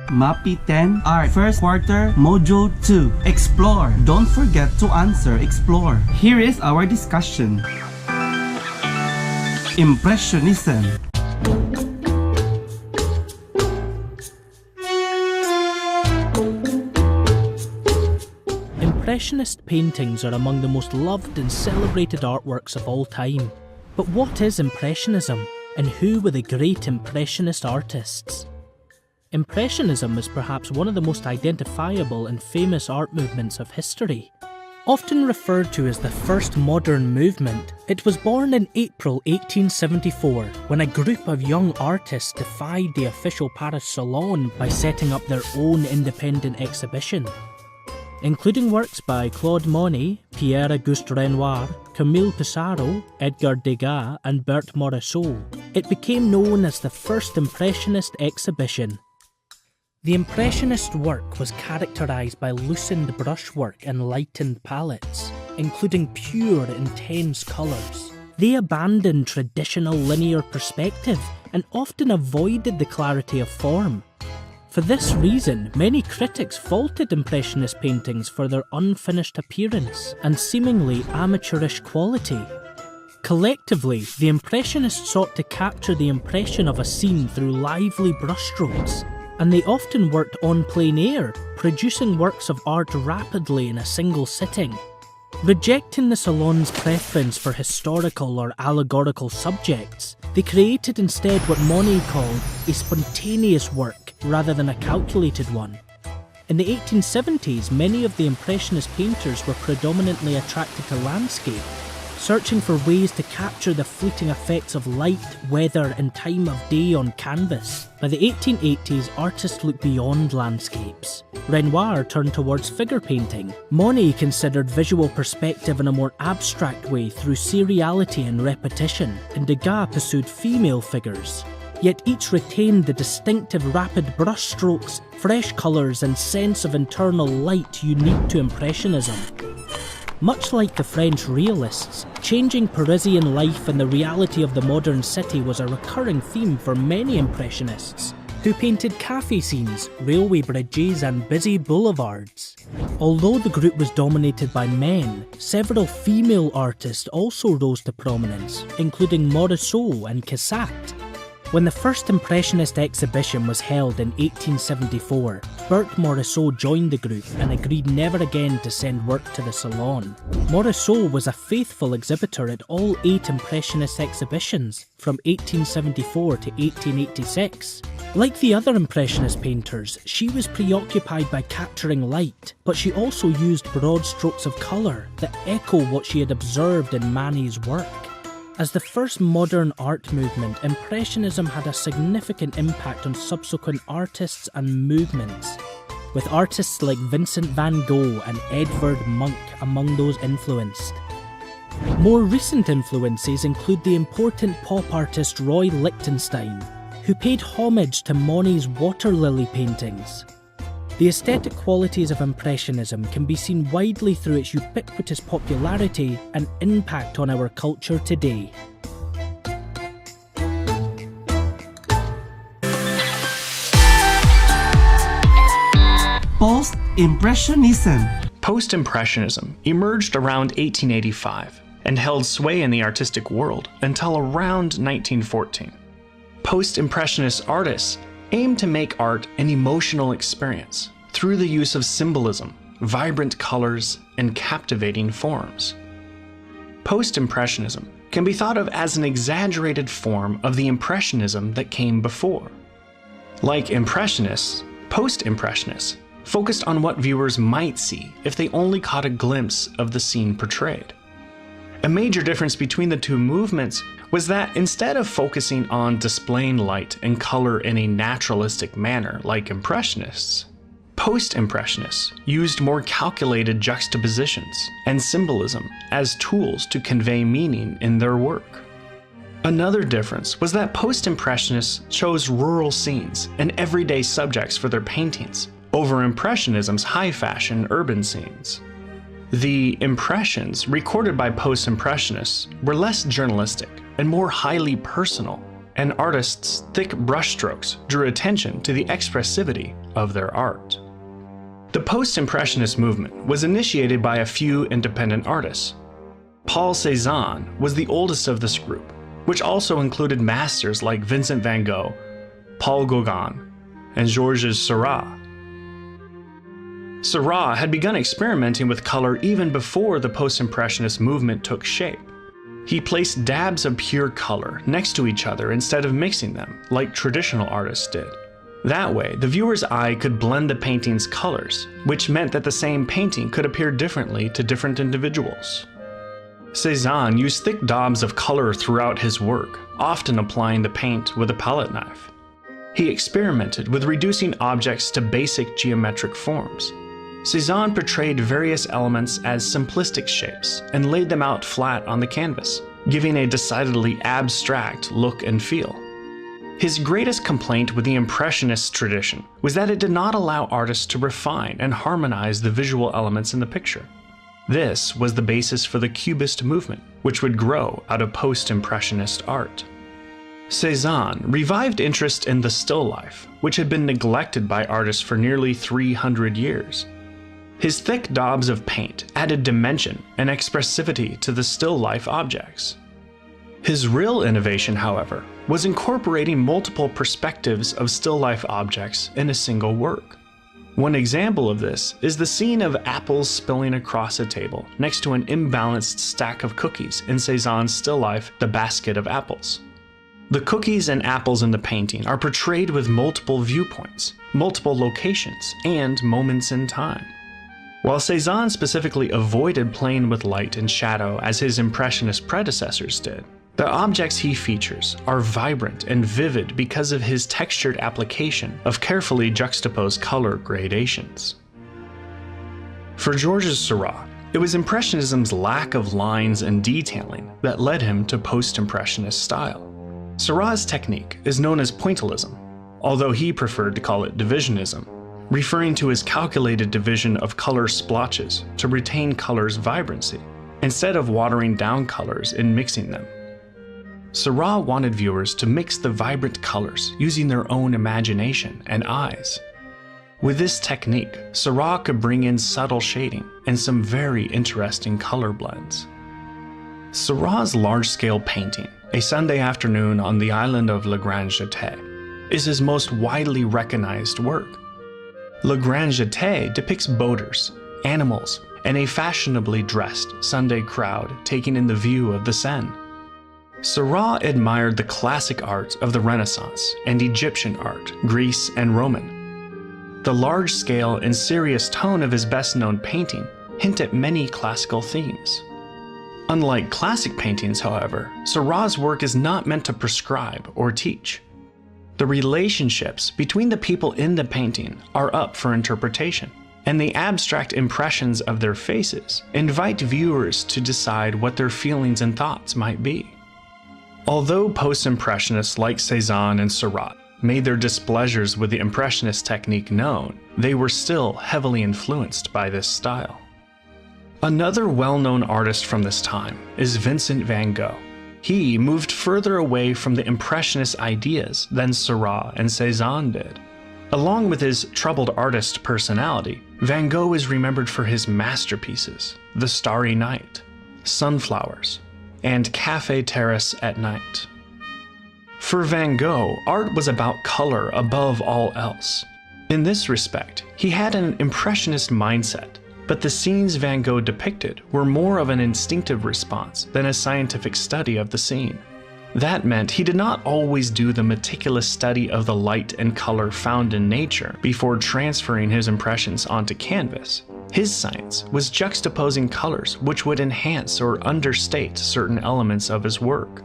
Mapeh 10 Art First Quarter Module 2 Explore. Don't forget to answer explore. Here is our discussion. Impressionism. Impressionist paintings are among the most loved and celebrated artworks of all time. But what is Impressionism, and who were the great Impressionist artists? Impressionism is perhaps one of the most identifiable and famous art movements of history. Often referred to as the first modern movement, it was born in April 1874 when a group of young artists defied the official Paris Salon by setting up their own independent exhibition. Including works by Claude Monet, Pierre-Auguste Renoir, Camille Pissarro, Edgar Degas and Berthe Morisot, it became known as the first Impressionist exhibition. The Impressionist work was characterised by loosened brushwork and lightened palettes, including pure, intense colours. They abandoned traditional linear perspective and often avoided the clarity of form. For this reason, many critics faulted Impressionist paintings for their unfinished appearance and seemingly amateurish quality. Collectively, the Impressionists sought to capture the impression of a scene through lively brushstrokes, and they often worked on plein air, producing works of art rapidly in a single sitting. Rejecting the Salon's preference for historical or allegorical subjects, they created instead what Monet called a spontaneous work rather than a calculated one. In the 1870s, many of the Impressionist painters were predominantly attracted to landscape, searching for ways to capture the fleeting effects of light, weather and time of day on canvas. By the 1880s, artists looked beyond landscapes. Renoir turned towards figure painting. Monet considered visual perspective in a more abstract way through seriality and repetition, and Degas pursued female figures. Yet each retained the distinctive rapid brushstrokes, fresh colours and sense of internal light unique to Impressionism. Much like the French realists, changing Parisian life and the reality of the modern city was a recurring theme for many Impressionists, who painted café scenes, railway bridges and busy boulevards. Although the group was dominated by men, several female artists also rose to prominence, including Morisot and Cassatt. When the first Impressionist exhibition was held in 1874, Berthe Morisot joined the group and agreed never again to send work to the Salon. Morisot was a faithful exhibitor at all 8 Impressionist exhibitions from 1874 to 1886. Like the other Impressionist painters, she was preoccupied by capturing light, but she also used broad strokes of colour that echo what she had observed in Manet's work. As the first modern art movement, Impressionism had a significant impact on subsequent artists and movements, with artists like Vincent van Gogh and Edvard Munch among those influenced. More recent influences include the important pop artist Roy Lichtenstein, who paid homage to Monet's water lily paintings. The aesthetic qualities of Impressionism can be seen widely through its ubiquitous popularity and impact on our culture today. Post-Impressionism. Post-Impressionism emerged around 1885 and held sway in the artistic world until around 1914. Post-Impressionist artists aimed to make art an emotional experience through the use of symbolism, vibrant colors, and captivating forms. Post-Impressionism can be thought of as an exaggerated form of the Impressionism that came before. Like Impressionists, Post-Impressionists focused on what viewers might see if they only caught a glimpse of the scene portrayed. A major difference between the two movements was that instead of focusing on displaying light and color in a naturalistic manner like Impressionists, Post-Impressionists used more calculated juxtapositions and symbolism as tools to convey meaning in their work. Another difference was that Post-Impressionists chose rural scenes and everyday subjects for their paintings over Impressionism's high-fashion urban scenes. The impressions recorded by Post-Impressionists were less journalistic and more highly personal, and artists' thick brushstrokes drew attention to the expressivity of their art. The post-impressionist movement was initiated by a few independent artists. Paul Cézanne was the oldest of this group, which also included masters like Vincent van Gogh, Paul Gauguin, and Georges Seurat. Seurat had begun experimenting with color even before the post-impressionist movement took shape. He placed dabs of pure color next to each other instead of mixing them, like traditional artists did. That way, the viewer's eye could blend the painting's colors, which meant that the same painting could appear differently to different individuals. Cézanne used thick daubs of color throughout his work, often applying the paint with a palette knife. He experimented with reducing objects to basic geometric forms. Cézanne portrayed various elements as simplistic shapes and laid them out flat on the canvas, giving a decidedly abstract look and feel. His greatest complaint with the Impressionist tradition was that it did not allow artists to refine and harmonize the visual elements in the picture. This was the basis for the Cubist movement, which would grow out of post-impressionist art. Cézanne revived interest in the still life, which had been neglected by artists for nearly 300 years. His thick daubs of paint added dimension and expressivity to the still life objects. His real innovation, however, was incorporating multiple perspectives of still life objects in a single work. One example of this is the scene of apples spilling across a table next to an imbalanced stack of cookies in Cézanne's still life, The Basket of Apples. The cookies and apples in the painting are portrayed with multiple viewpoints, multiple locations, and moments in time. While Cézanne specifically avoided playing with light and shadow as his Impressionist predecessors did, the objects he features are vibrant and vivid because of his textured application of carefully juxtaposed color gradations. For Georges Seurat, it was Impressionism's lack of lines and detailing that led him to post-impressionist style. Seurat's technique is known as pointillism, although he preferred to call it divisionism, referring to his calculated division of color splotches to retain color's vibrancy, instead of watering down colors in mixing them. Seurat wanted viewers to mix the vibrant colors using their own imagination and eyes. With this technique, Seurat could bring in subtle shading and some very interesting color blends. Seurat's large-scale painting, A Sunday Afternoon on the Island of Le Grand Jeté, is his most widely recognized work. Le Grand Jeté depicts boaters, animals, and a fashionably dressed Sunday crowd taking in the view of the Seine. Seurat admired the classic art of the Renaissance and Egyptian art, Greece and Roman. The large-scale and serious tone of his best-known painting hint at many classical themes. Unlike classic paintings, however, Seurat's work is not meant to prescribe or teach. The relationships between the people in the painting are up for interpretation, and the abstract impressions of their faces invite viewers to decide what their feelings and thoughts might be. Although post-impressionists like Cézanne and Seurat made their displeasures with the impressionist technique known, they were still heavily influenced by this style. Another well-known artist from this time is Vincent van Gogh. He moved further away from the impressionist ideas than Seurat and Cézanne did. Along with his troubled artist personality, Van Gogh is remembered for his masterpieces, The Starry Night, Sunflowers, and Café Terrace at Night. For Van Gogh, art was about color above all else. In this respect, he had an impressionist mindset, but the scenes Van Gogh depicted were more of an instinctive response than a scientific study of the scene. That meant he did not always do the meticulous study of the light and color found in nature before transferring his impressions onto canvas. His science was juxtaposing colors which would enhance or understate certain elements of his work.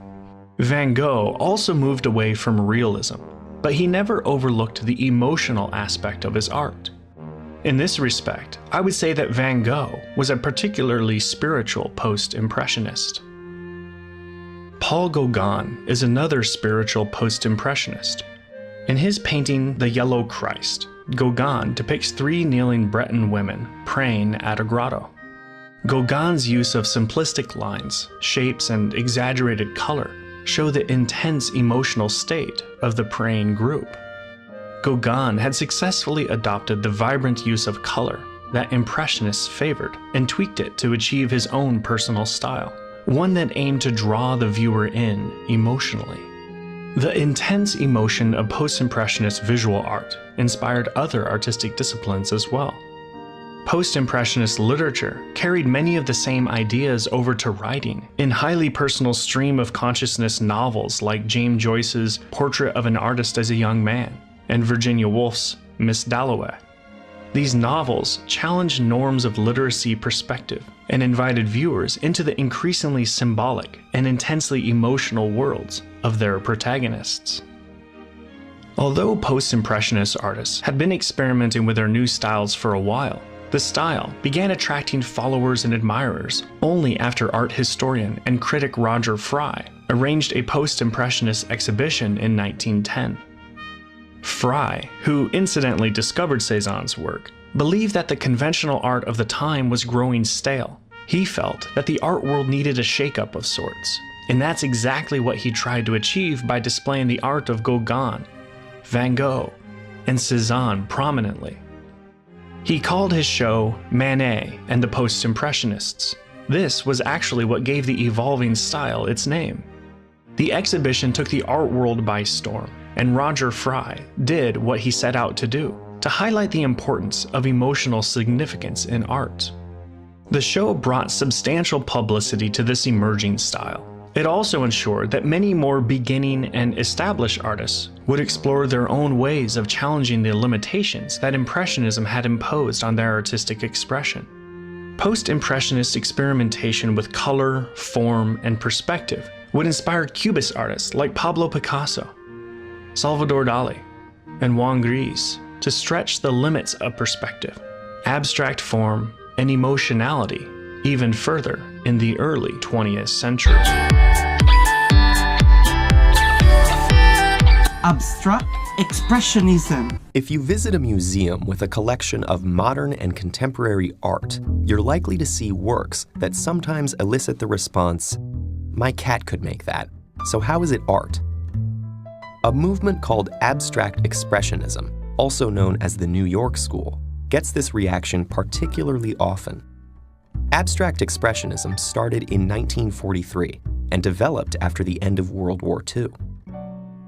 Van Gogh also moved away from realism, but he never overlooked the emotional aspect of his art. In this respect, I would say that Van Gogh was a particularly spiritual post-impressionist. Paul Gauguin is another spiritual post-impressionist. In his painting The Yellow Christ, Gauguin depicts three kneeling Breton women praying at a grotto. Gauguin's use of simplistic lines, shapes, and exaggerated color show the intense emotional state of the praying group. Gauguin had successfully adopted the vibrant use of color that Impressionists favored and tweaked it to achieve his own personal style, one that aimed to draw the viewer in emotionally. The intense emotion of post-impressionist visual art inspired other artistic disciplines as well. Post-impressionist literature carried many of the same ideas over to writing in highly personal stream of consciousness novels like James Joyce's Portrait of an Artist as a Young Man and Virginia Woolf's Miss Dalloway. These novels challenged norms of literacy perspective and invited viewers into the increasingly symbolic and intensely emotional worlds of their protagonists. Although post-impressionist artists had been experimenting with their new styles for a while, the style began attracting followers and admirers only after art historian and critic Roger Fry arranged a post-impressionist exhibition in 1910. Fry, who incidentally discovered Cézanne's work, believed that the conventional art of the time was growing stale. He felt that the art world needed a shakeup of sorts, and that's exactly what he tried to achieve by displaying the art of Gauguin, Van Gogh, and Cézanne prominently. He called his show Manet and the Post-Impressionists. This was actually what gave the evolving style its name. The exhibition took the art world by storm, and Roger Fry did what he set out to do, to highlight the importance of emotional significance in art. The show brought substantial publicity to this emerging style. It also ensured that many more beginning and established artists would explore their own ways of challenging the limitations that Impressionism had imposed on their artistic expression. Post-Impressionist experimentation with color, form, and perspective would inspire Cubist artists like Pablo Picasso, Salvador Dali, and Juan Gris to stretch the limits of perspective, abstract form, and emotionality even further in the early 20th century. Abstract Expressionism. If you visit a museum with a collection of modern and contemporary art, you're likely to see works that sometimes elicit the response, "My cat could make that, so how is it art?" A movement called Abstract Expressionism, also known as the New York School, gets this reaction particularly often. Abstract Expressionism started in 1943 and developed after the end of World War II.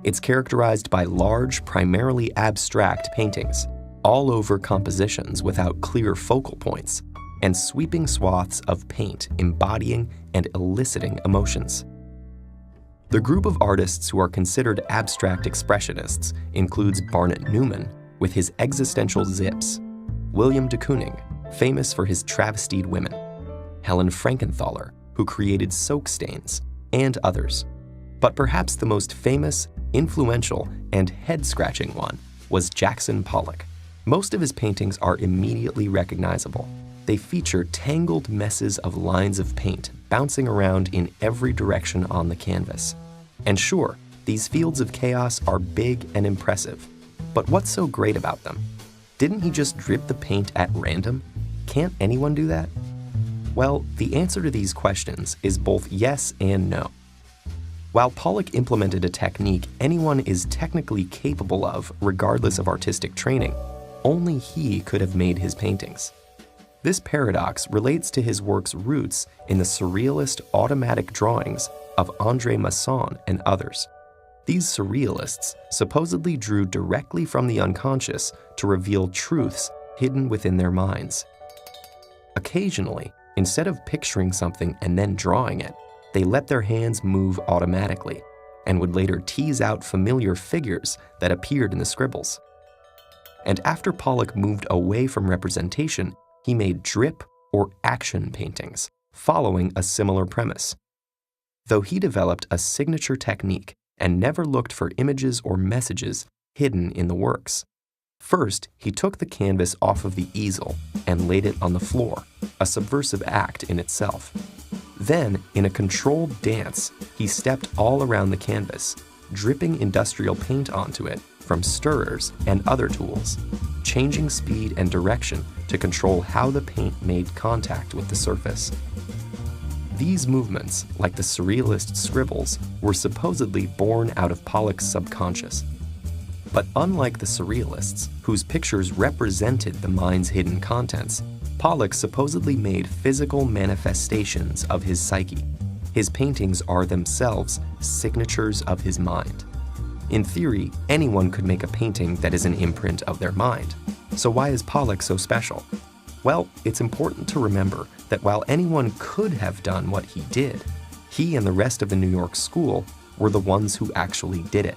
It's characterized by large, primarily abstract paintings, all over compositions without clear focal points, and sweeping swaths of paint embodying and eliciting emotions. The group of artists who are considered abstract expressionists includes Barnett Newman with his existential zips, William de Kooning, famous for his travestied women, Helen Frankenthaler, who created soak stains, and others. But perhaps the most famous, influential, and head-scratching one was Jackson Pollock. Most of his paintings are immediately recognizable. They feature tangled messes of lines of paint bouncing around in every direction on the canvas. And sure, these fields of chaos are big and impressive. But what's so great about them? Didn't he just drip the paint at random? Can't anyone do that? Well, the answer to these questions is both yes and no. While Pollock implemented a technique anyone is technically capable of, regardless of artistic training, only he could have made his paintings. This paradox relates to his work's roots in the surrealist automatic drawings of André Masson and others. These surrealists supposedly drew directly from the unconscious to reveal truths hidden within their minds. Occasionally, instead of picturing something and then drawing it, they let their hands move automatically and would later tease out familiar figures that appeared in the scribbles. And after Pollock moved away from representation, he made drip or action paintings, following a similar premise. Though he developed a signature technique and never looked for images or messages hidden in the works. First, he took the canvas off of the easel and laid it on the floor, a subversive act in itself. Then, in a controlled dance, he stepped all around the canvas, dripping industrial paint onto it from stirrers and other tools, changing speed and direction to control how the paint made contact with the surface. These movements, like the Surrealist scribbles, were supposedly born out of Pollock's subconscious. But unlike the Surrealists, whose pictures represented the mind's hidden contents, Pollock supposedly made physical manifestations of his psyche. His paintings are themselves signatures of his mind. In theory, anyone could make a painting that is an imprint of their mind. So why is Pollock so special? Well, it's important to remember that while anyone could have done what he did, he and the rest of the New York school were the ones who actually did it.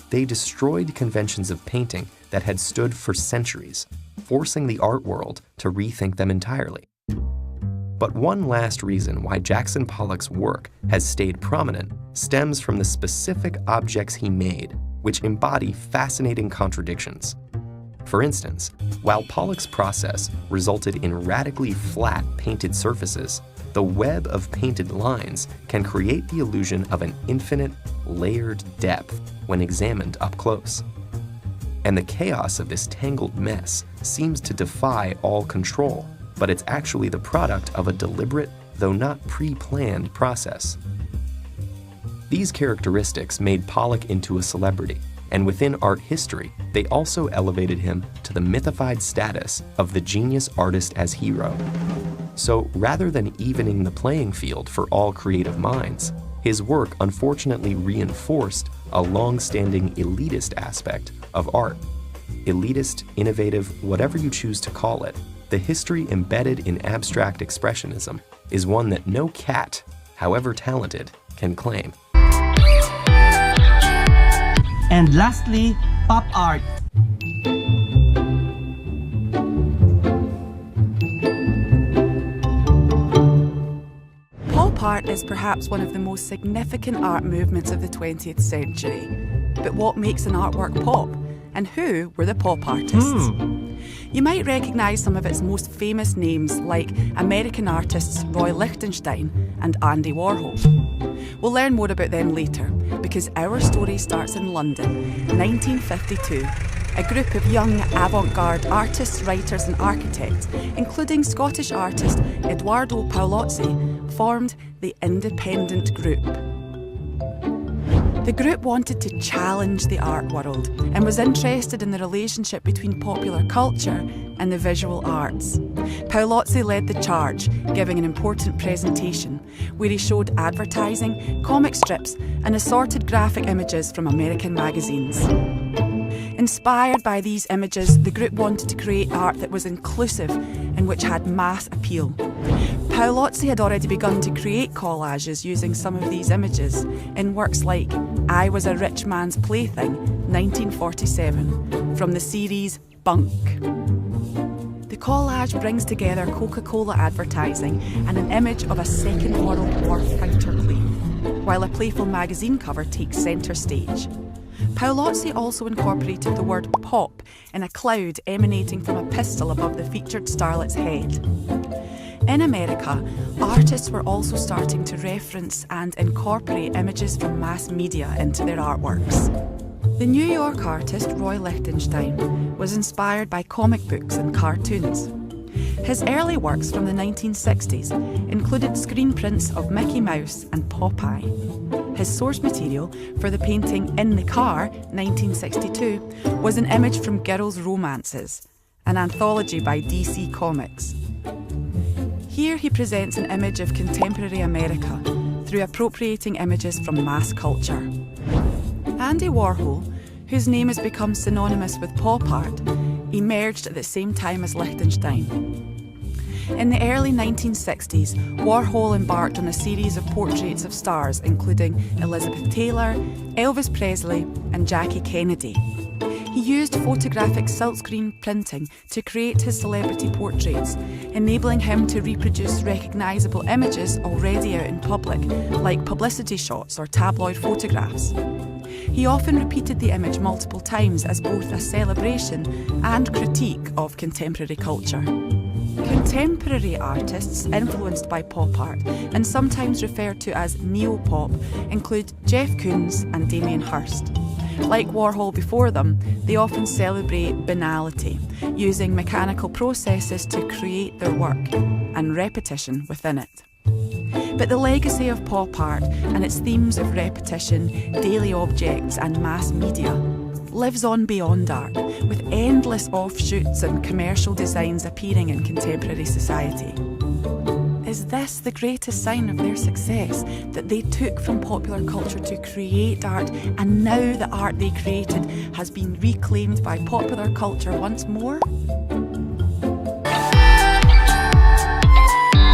They destroyed conventions of painting that had stood for centuries, forcing the art world to rethink them entirely. But one last reason why Jackson Pollock's work has stayed prominent stems from the specific objects he made, which embody fascinating contradictions. For instance, while Pollock's process resulted in radically flat painted surfaces, the web of painted lines can create the illusion of an infinite, layered depth when examined up close. And the chaos of this tangled mess seems to defy all control, but it's actually the product of a deliberate, though not pre-planned process. These characteristics made Pollock into a celebrity, and within art history, they also elevated him to the mythified status of the genius artist as hero. So rather than evening the playing field for all creative minds, his work unfortunately reinforced a long-standing elitist aspect of art. Elitist, innovative, whatever you choose to call it, the history embedded in abstract expressionism is one that no cat, however talented, can claim. And lastly, pop art. Pop art is perhaps one of the most significant art movements of the 20th century. But what makes an artwork pop? And who were the pop artists? You might recognise some of its most famous names, like American artists Roy Lichtenstein and Andy Warhol. We'll learn more about them later, because our story starts in London, 1952. A group of young avant-garde artists, writers and architects, including Scottish artist Edoardo Paolozzi, formed the Independent Group. The group wanted to challenge the art world and was interested in the relationship between popular culture and the visual arts. Paolozzi led the charge, giving an important presentation where he showed advertising, comic strips and assorted graphic images from American magazines. Inspired by these images, the group wanted to create art that was inclusive and which had mass appeal. Paolozzi had already begun to create collages using some of these images in works like I Was a Rich Man's Plaything, 1947, from the series Bunk. The collage brings together Coca-Cola advertising and an image of a Second World War fighter plane, while a playful magazine cover takes centre stage. Paolozzi also incorporated the word pop in a cloud emanating from a pistol above the featured starlet's head. In America, artists were also starting to reference and incorporate images from mass media into their artworks. The New York artist Roy Lichtenstein was inspired by comic books and cartoons. His early works from the 1960s included screen prints of Mickey Mouse and Popeye. His source material for the painting In the Car, 1962, was an image from Girls' Romances, an anthology by DC Comics. Here he presents an image of contemporary America through appropriating images from mass culture. Andy Warhol, whose name has become synonymous with pop art, emerged at the same time as Lichtenstein. In the early 1960s, Warhol embarked on a series of portraits of stars including Elizabeth Taylor, Elvis Presley and Jackie Kennedy. He used photographic silkscreen printing to create his celebrity portraits, enabling him to reproduce recognisable images already out in public, like publicity shots or tabloid photographs. He often repeated the image multiple times as both a celebration and critique of contemporary culture. Contemporary artists influenced by pop art, and sometimes referred to as neo-pop, include Jeff Koons and Damien Hirst. Like Warhol before them, they often celebrate banality, using mechanical processes to create their work, and repetition within it. But the legacy of pop art and its themes of repetition, daily objects and mass media lives on beyond art, with endless offshoots and commercial designs appearing in contemporary society. Is this the greatest sign of their success, that they took from popular culture to create art, and now the art they created has been reclaimed by popular culture once more?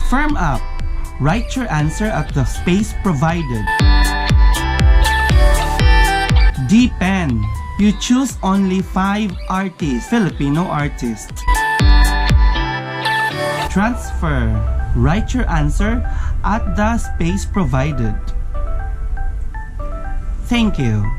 Firm up. Write your answer at the space provided. Deepen. You choose only 5 artists, Filipino artists. Transfer. Write your answer at the space provided. Thank you.